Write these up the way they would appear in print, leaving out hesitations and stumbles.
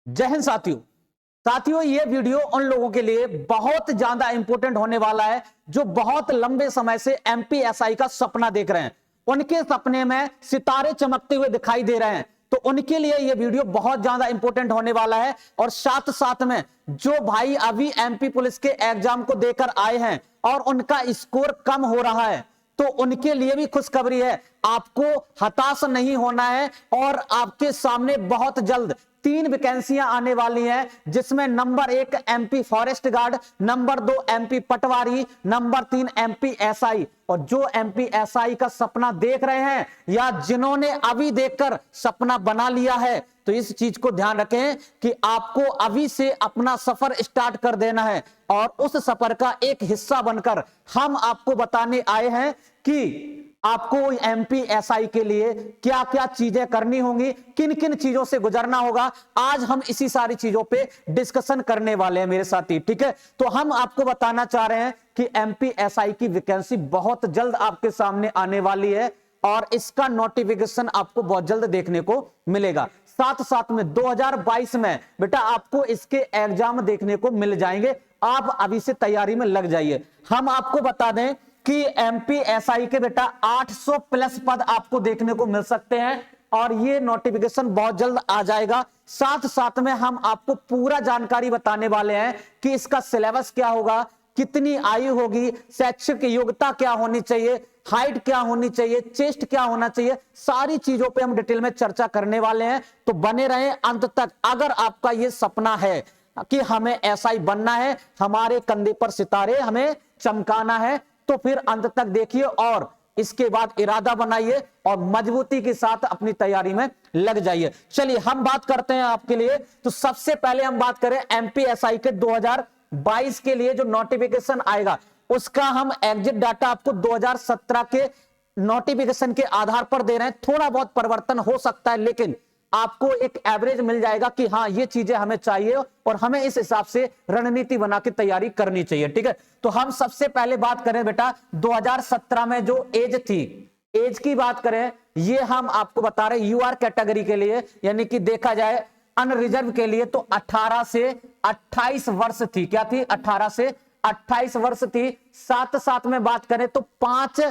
जय हिंद साथियों। ये वीडियो उन लोगों के लिए बहुत ज्यादा इंपॉर्टेंट होने वाला है जो बहुत लंबे समय से एमपीएसआई का सपना देख रहे हैं। उनके सपने में सितारे चमकते हुए दिखाई दे रहे हैं, तो उनके लिए यह वीडियो बहुत ज्यादा इंपॉर्टेंट होने वाला है। और साथ साथ में जो भाई अभी एमपी पुलिस के एग्जाम को देकर आए हैं और उनका स्कोर कम हो रहा है, तो उनके लिए भी खुशखबरी है। आपको हताश नहीं होना है और आपके सामने बहुत जल्द 3 वैकेंसियां आने वाली हैं, जिसमें number 1 MP forest guard, number 2 MP patwari, number 3 MP SI. और जो एमपी एसआई का सपना देख रहे हैं या जिन्होंने अभी देखकर सपना बना लिया है, तो इस चीज को ध्यान रखें कि आपको अभी से अपना सफर स्टार्ट कर देना है। और उस सफर का एक हिस्सा बनकर हम आपको बताने आए हैं कि आपको एमपीएसआई के लिए क्या क्या चीजें करनी होंगी, किन किन चीजों से गुजरना होगा। आज हम इसी सारी चीजों पे डिस्कशन करने वाले हैं मेरे साथी, ठीक है। तो हम आपको बताना चाह रहे हैं कि एमपीएसआई की वैकेंसी बहुत जल्द आपके सामने आने वाली है और इसका नोटिफिकेशन आपको बहुत जल्द देखने को मिलेगा। साथ साथ में 2022 में बेटा आपको इसके एग्जाम देखने को मिल जाएंगे। आप अभी से तैयारी में लग जाइए। हम आपको बता दें कि एमपीएसआई के बेटा 800 प्लस पद आपको देखने को मिल सकते हैं और ये नोटिफिकेशन बहुत जल्द आ जाएगा। साथ साथ में हम आपको पूरा जानकारी बताने वाले हैं कि इसका सिलेबस क्या होगा, कितनी आयु होगी, शैक्षिक योग्यता क्या होनी चाहिए, हाइट क्या होनी चाहिए, चेस्ट क्या होना चाहिए, सारी चीजों पे हम डिटेल में चर्चा करने वाले हैं। तो बने रहें अंत तक। अगर आपका ये सपना है कि हमें एसआई बनना है, हमारे कंधे पर सितारे हमें चमकाना है, तो फिर अंत तक देखिए और इसके बाद इरादा बनाइए और मजबूती के साथ अपनी तैयारी में लग जाइए। चलिए हम बात करते हैं आपके लिए। तो सबसे पहले हम बात करें एमपीएसआई के 2022 के लिए जो नोटिफिकेशन आएगा, उसका हम एग्जिट डाटा आपको 2017 के नोटिफिकेशन के आधार पर दे रहे हैं। थोड़ा बहुत परिवर्तन हो सकता है, लेकिन आपको एक एवरेज मिल जाएगा कि हाँ ये चीजें हमें चाहिए और हमें इस हिसाब से रणनीति बना के तैयारी करनी चाहिए, ठीक है। तो हम सबसे पहले बात करें बेटा 2017 में जो एज थी, एज की बात करें, ये हम आपको बता रहे यूआर कैटेगरी के लिए, यानी कि देखा जाए अनरिजर्व के लिए तो 18 से 28 वर्ष थी। क्या थी? 18 से 28 वर्ष थी। साथ साथ में बात करें तो 5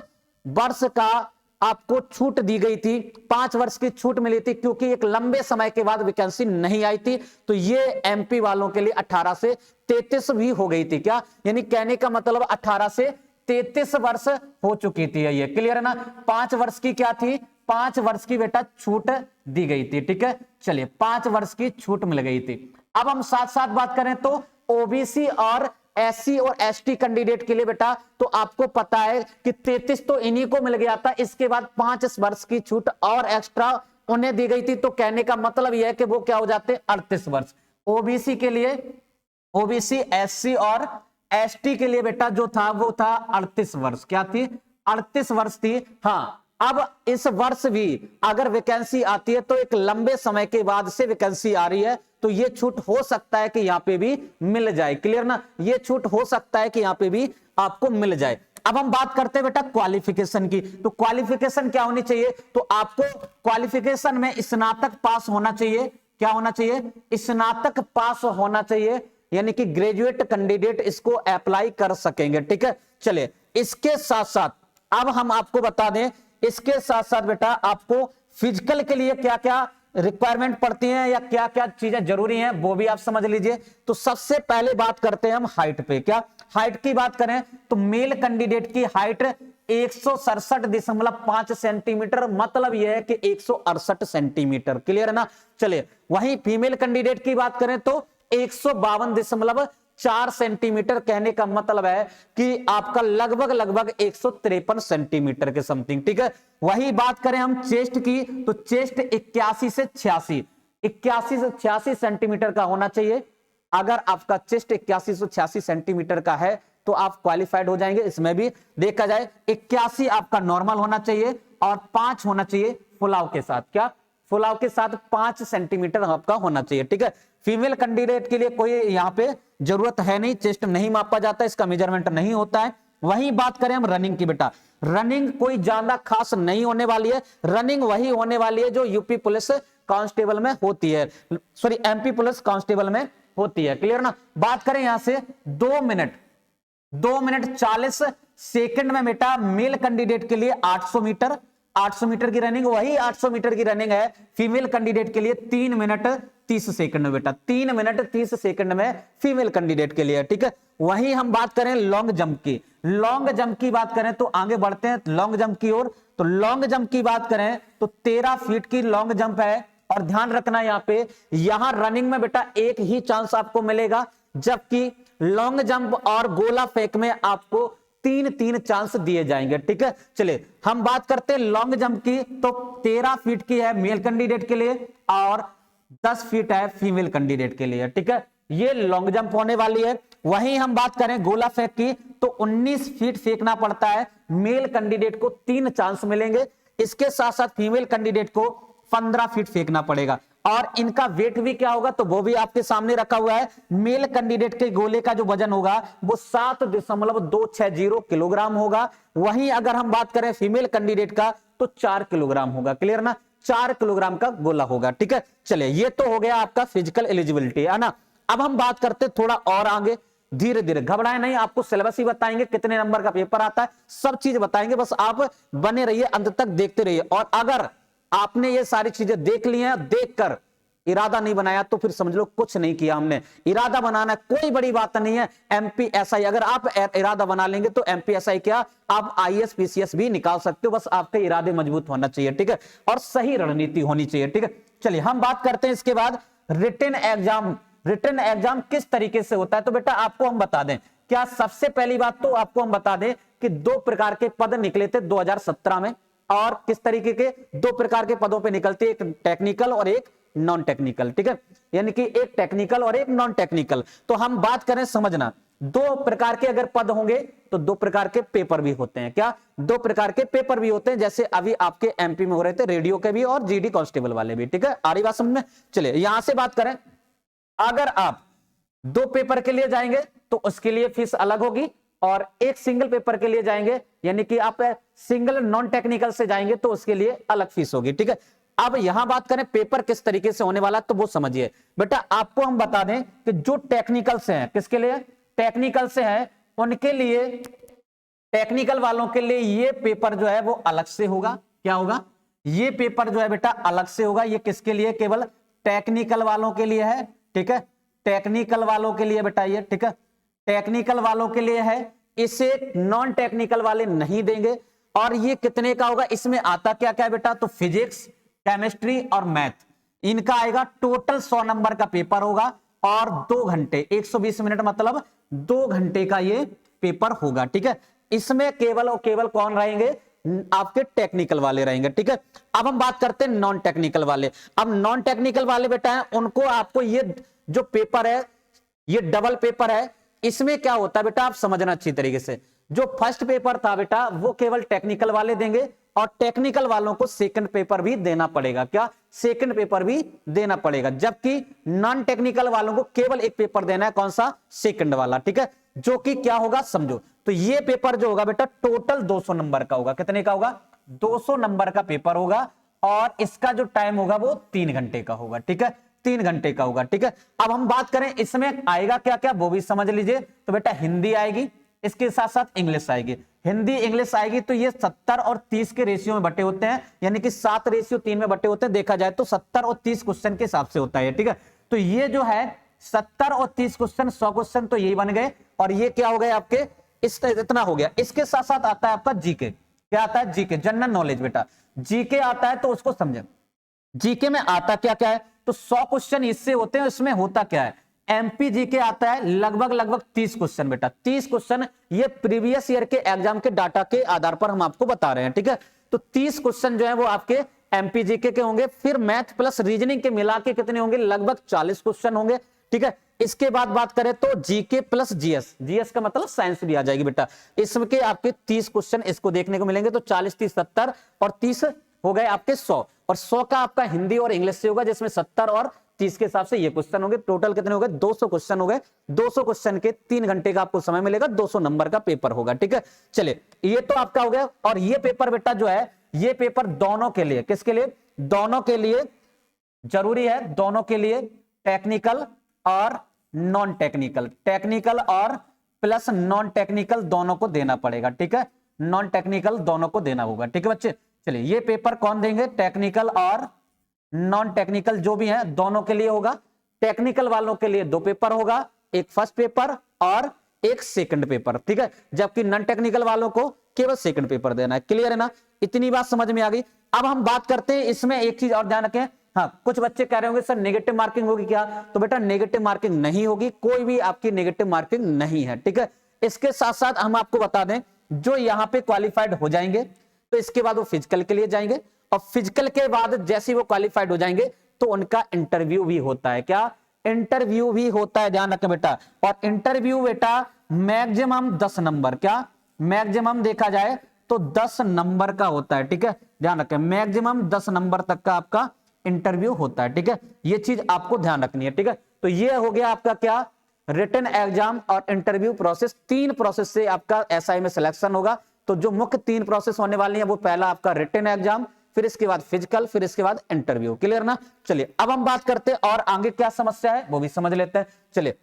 वर्ष का आपको छूट दी गई थी, 5 वर्ष की छूट मिली थी, क्योंकि एक लंबे समय के बाद वैकेंसी नहीं आई थी। तो ये एमपी वालों के लिए 18 से 33 भी हो गई थी। क्या यानी कहने का मतलब 18 से 33 वर्ष हो चुकी थी। ये क्लियर है ना? 5 वर्ष की क्या थी? 5 वर्ष की बेटा छूट दी गई थी, ठीक है। चलिए 5 वर्ष की छूट मिल गई थी। अब हम साथ साथ बात करें तो ओबीसी और एससी और एसटी कैंडिडेट के लिए बेटा तो आपको पता है कि 33 तो इन्हीं को मिल गया था, इसके बाद 5 वर्ष की छूट और एक्स्ट्रा उन्हें दी गई थी। तो कहने का मतलब यह है कि वो क्या हो जाते? 38 वर्ष। ओबीसी के लिए, ओबीसी एससी और एसटी के लिए बेटा जो था वो था 38 वर्ष। क्या थी? 38 वर्ष थी। हाँ, अब इस वर्ष भी अगर वैकेंसी आती है तो एक लंबे समय के बाद से वैकेंसी आ रही है, तो ये छूट हो सकता है कि यहां पे भी मिल जाए। क्लियर ना? ये छूट हो सकता है कि यहां पे भी आपको मिल जाए। अब हम बात करते हैं बेटा क्वालिफिकेशन की। तो क्वालिफिकेशन क्या होनी चाहिए? तो आपको क्वालिफिकेशन में स्नातक पास होना चाहिए। क्या होना चाहिए? स्नातक पास होना चाहिए, यानी कि ग्रेजुएट कैंडिडेट इसको अप्लाई कर सकेंगे, ठीक है। चलिए इसके साथ साथ अब हम आपको बता दें, इसके साथ साथ बेटा आपको फिजिकल के लिए क्या क्या रिक्वायरमेंट पड़ती हैं या क्या क्या चीजें जरूरी हैं वो भी आप समझ लीजिए। तो सबसे पहले बात करते हैं हम हाइट पे। क्या हाइट की बात करें तो मेल कैंडिडेट की हाइट 167.5 सेंटीमीटर, मतलब यह है कि 168 सेंटीमीटर। क्लियर है ना? चलिए वहीं फीमेल कैंडिडेट की बात करें तो 152.4 सेंटीमीटर, कहने का मतलब है कि आपका लगभग 153 सेंटीमीटर के समथिंग, ठीक है। वही बात करें हम चेस्ट की तो चेस्ट 81 से 86 सेंटीमीटर का होना चाहिए। अगर आपका चेस्ट 81 से 86 सेंटीमीटर का है तो आप क्वालिफाइड हो जाएंगे। इसमें भी देखा जाए 81 आपका नॉर्मल होना चाहिए और 5 होना चाहिए फुलाव के साथ। क्या? फुलाव के साथ 5 सेंटीमीटर आपका होना चाहिए, ठीक है। फीमेल कैंडिडेट के लिए कोई यहां पे जरूरत है नहीं, चेस्ट नहीं मापा जाता, इसका मेजरमेंट नहीं होता है। वहीं बात करें हम रनिंग की बेटा, रनिंग कोई ज्यादा खास नहीं होने वाली है। रनिंग वही होने वाली है जो यूपी पुलिस कांस्टेबल में होती है, सॉरी एमपी पुलिस कांस्टेबल में होती है। क्लियर ना। बात करें यहां से 2 मिनट 40 सेकंड में बेटा मेल कैंडिडेट के लिए 800 मीटर, 800 मीटर की रनिंग, वही 800 मीटर की रनिंग है फीमेल कैंडिडेट के लिए 3 मिनट 30 सेकंड में बेटा, 3 मिनट 30 सेकंड में फीमेल कैंडिडेट के लिए। ठीक है, वहीं हम बात करें लॉन्ग जंप की, लॉन्ग जंप की बात करें तो आगे बढ़ते हैं लॉन्ग जंप की ओर। तो लॉन्ग जंप की बात करें तो 13 फीट की लॉन्ग जंप है, और ध्यान रखना यहां पे, यहां रनिंग में बेटा एक ही चांस आपको मिलेगा, जबकि लॉन्ग जंप और गोला फेंक में आपको 3 चांस दिए जाएंगे। ठीक है, चलिए हम बात करते हैं लॉन्ग जंप की। तो 13 फीट की है मेल कैंडिडेट के लिए और 10 फीट है फीमेल कैंडिडेट के लिए। ठीक है, ये लॉन्ग जंप होने वाली है। वहीं हम बात करें गोला फेंक की तो 19 फीट फेंकना पड़ता है, मेल कैंडिडेट को 3 चांस मिलेंगे, इसके साथ साथ फीमेल कैंडिडेट को 15 फीट फेंकना पड़ेगा। और इनका वेट भी क्या होगा तो वो भी आपके सामने रखा हुआ है। मेल कैंडिडेट के गोले का जो वजन होगा वो 7.260 किलोग्राम होगा। वहीं अगर हम बात करें फीमेल कैंडिडेट का तो 4 किलोग्राम होगा। क्लियर ना, 4 किलोग्राम का गोला होगा। ठीक है, चलिए ये तो हो गया आपका फिजिकल एलिजिबिलिटी, है ना। अब हम बात करते थोड़ा और आगे, धीरे धीरे, घबराए नहीं, आपको सिलेबस ही बताएंगे, कितने नंबर का पेपर आता है, सब चीज बताएंगे, बस आप बने रहिए, अंत तक देखते रहिए। और अगर आपने ये सारी चीजें देख ली हैं, देखकर इरादा नहीं बनाया तो फिर समझ लो कुछ नहीं किया हमने। इरादा बनाना कोई बड़ी बात नहीं है। एमपीएसआई अगर आप इरादा बना लेंगे तो एमपीएसआई क्या, आप आईएएस पीसीएस भी निकाल सकते हो, बस आपके इरादे मजबूत होना चाहिए। ठीक है, और सही रणनीति होनी चाहिए। ठीक है, चलिए हम बात करते हैं इसके बाद रिटन एग्जाम। रिटन एग्जाम किस तरीके से होता है तो बेटा आपको हम बता दें, क्या सबसे पहली बात तो आपको हम बता दें कि 2 प्रकार के पद निकले थे 2017 में, और किस तरीके के 2 प्रकार के पदों पे निकलते, एक टेक्निकल और एक नॉन टेक्निकल। ठीक है, यानी कि एक टेक्निकल और एक नॉन टेक्निकल। तो हम बात करें, समझना, 2 प्रकार के अगर पद होंगे तो 2 प्रकार के पेपर भी होते हैं। क्या, 2 प्रकार के पेपर भी होते हैं, जैसे अभी आपके एमपी में हो रहे थे रेडियो के भी और जीडी कांस्टेबल वाले भी। ठीक है, आ रही बात समझ में। चलिए यहां से बात करें, अगर आप 2 पेपर के लिए जाएंगे तो उसके लिए फीस अलग होगी, और एक सिंगल पेपर के लिए जाएंगे यानी कि आप सिंगल नॉन टेक्निकल से जाएंगे तो उसके लिए अलग फीस होगी। ठीक है, अब यहां बात करें पेपर किस तरीके से होने वाला तो वो समझिए बेटा। आपको हम बता दें कि जो टेक्निकल से हैं, किसके लिए, टेक्निकल से हैं, उनके लिए, टेक्निकल वालों के लिए ये पेपर जो है वो अलग से होगा। क्या होगा, ये पेपर जो है बेटा अलग से होगा। ये किसके लिए, केवल टेक्निकल वालों के लिए है। ठीक है, टेक्निकल वालों के लिए बेटा ये, ठीक है, टेक्निकल वालों के लिए है, इसे नॉन टेक्निकल वाले नहीं देंगे। और ये कितने का होगा, इसमें आता क्या क्या बेटा, तो फिजिक्स, केमिस्ट्री और मैथ, इनका आएगा टोटल 100 नंबर का पेपर होगा, और 2 घंटे 120 मिनट मतलब 2 घंटे का ये पेपर होगा। ठीक है, इसमें केवल और केवल कौन रहेंगे, आपके टेक्निकल वाले रहेंगे। ठीक है, अब हम बात करते हैं नॉन टेक्निकल वाले। अब नॉन टेक्निकल वाले बेटा है, उनको आपको ये जो पेपर है ये डबल पेपर है। इसमें क्या होता है बेटा, आप समझना अच्छी तरीके से, जो फर्स्ट पेपर था बेटा वो केवल टेक्निकल वाले देंगे, और टेक्निकल वालों को सेकंड पेपर भी देना पड़ेगा। क्या, सेकंड पेपर भी देना पड़ेगा, जबकि नॉन टेक्निकल वालों को केवल एक पेपर देना है, कौन सा, सेकंड वाला। ठीक है, जो कि क्या होगा समझो, तो ये पेपर जो होगा बेटा टोटल 200 नंबर का होगा। कितने का होगा, 200 नंबर का पेपर होगा, और इसका जो टाइम होगा वो 3 घंटे का होगा। ठीक है, 3 घंटे का होगा। ठीक है, अब हम बात करें इसमें आएगा क्या क्या वो भी समझ लीजिए। तो बेटा हिंदी आएगी, इसके साथ साथ इंग्लिश आएगी। हिंदी इंग्लिश आएगी तो ये 70 और 30 के रेशियो में बटे होते हैं, यानी कि 7:3 में बटे होते हैं। देखा जाए तो 70 और 30 क्वेश्चन के हिसाब से होता है। ठीक है, तो ये जो है 70 और 30 क्वेश्चन, 100 क्वेश्चन तो यही बन गए, और ये क्या हो गए आपके, इतना हो गया। इसके साथ साथ आता है आपका जीके। क्या आता है, जीके, जनरल नॉलेज बेटा। जीके आता है तो उसको समझे, जीके में आता क्या क्या है, तो 100 क्वेश्चन इससे होते हैं। इसमें होता क्या है, एमपी जीके आता है लगभग 30 क्वेश्चन बेटा, 30 क्वेश्चन, ये प्रीवियस ईयर के एग्जाम के डाटा के आधार पर हम आपको बता रहे हैं। ठीक है, तो 30 क्वेश्चन जो है वो आपके एमपी जीके के होंगे। फिर मैथ प्लस रीजनिंग के मिला के कितने होंगे, लगभग 40 क्वेश्चन होंगे। ठीक है, इसके बाद बात करें तो जीके प्लस जीएस, जीएस का मतलब साइंस भी आ जाएगी बेटा, इसमें आपके 30 क्वेश्चन इसको देखने को मिलेंगे। तो 40 30 70 और 30 हो गए आपके 100, और 100 का आपका हिंदी और इंग्लिश से होगा, जिसमें 70 और 30 के हिसाब से ये क्वेश्चन होंगे। टोटल कितने हो गए, 200 क्वेश्चन हो गए। 200 क्वेश्चन के 3 घंटे का आपको समय मिलेगा, 200 नंबर का पेपर होगा। ठीक है, चलिए ये तो आपका हो गया। और ये पेपर बेटा जो है, ये पेपर दोनों के लिए, किसके लिए, दोनों के लिए जरूरी है दोनों के लिए, टेक्निकल और नॉन टेक्निकल, टेक्निकल और प्लस नॉन टेक्निकल दोनों को देना पड़ेगा, ठीक है, नॉन टेक्निकल दोनों को देना होगा, ठीक है बच्चे। चलिए ये पेपर कौन देंगे, टेक्निकल और नॉन टेक्निकल जो भी है दोनों के लिए होगा। टेक्निकल वालों के लिए 2 पेपर होगा, एक फर्स्ट पेपर और एक सेकंड पेपर, ठीक है, जबकि नॉन टेक्निकल वालों को केवल सेकंड पेपर देना है। क्लियर है ना, इतनी बात समझ में आ गई। अब हम बात करते हैं इसमें एक चीज और ध्यान रखें। हाँ, कुछ बच्चे कह रहे होंगे सर नेगेटिव मार्किंग होगी क्या, तो बेटा नेगेटिव मार्किंग नहीं होगी, कोई भी आपकी नेगेटिव मार्किंग नहीं है, ठीक है। इसके साथ साथ हम आपको बता दें, जो यहां पे क्वालिफाइड हो जाएंगे तो इसके बाद वो फिजिकल के लिए जाएंगे, और फिजिकल के बाद जैसे वो क्वालिफाइड हो जाएंगे तो उनका इंटरव्यू भी होता है। क्या, इंटरव्यू भी होता है, ध्यान रखें बेटा। और इंटरव्यू बेटा मैक्सिमम 10 नंबर, क्या मैक्सिमम देखा जाए तो 10 नंबर का होता है, ठीक है, ध्यान रखें, मैक्सिमम 10 नंबर तक का आपका इंटरव्यू होता है, ठीक है, ये चीज आपको ध्यान रखनी है, ठीक है। तो ये हो गया आपका क्या, रिटन एग्जाम और इंटरव्यू प्रोसेस, 3 प्रोसेस से आपका एसआई में सिलेक्शन होगा। तो जो मुख्य 3 प्रोसेस होने वाली है वो पहला आपका रिटन एग्जाम, फिर इसके बाद फिजिकल, फिर इसके बाद इंटरव्यू। क्लियर ना। चलिए अब हम बात करते हैं और आगे क्या समस्या है वो भी समझ लेते हैं। चलिए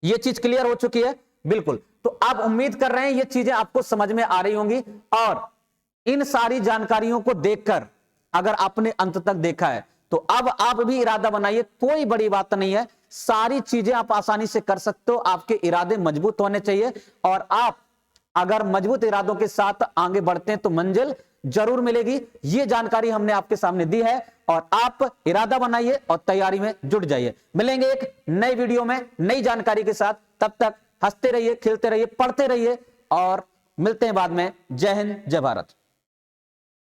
ये चीज क्लियर हो चुकी है, बिल्कुल। तो आप उम्मीद कर रहे हैं ये चीजें आपको समझ में आ रही होंगी, और इन सारी जानकारियों को देखकर अगर आपने अंत तक देखा है तो अब आप भी इरादा बनाइए, कोई बड़ी बात नहीं है, सारी चीजें आप आसानी से कर सकते हो। आपके इरादे मजबूत होने चाहिए, और आप अगर मजबूत इरादों के साथ आगे बढ़ते हैं तो मंजिल जरूर मिलेगी। ये जानकारी हमने आपके सामने दी है, और आप इरादा बनाइए और तैयारी में जुट जाइए। मिलेंगे एक नई वीडियो में नई जानकारी के साथ, तब तक हंसते रहिए, खेलते रहिए, पढ़ते रहिए, और मिलते हैं बाद में। जय हिंद, जय भारत।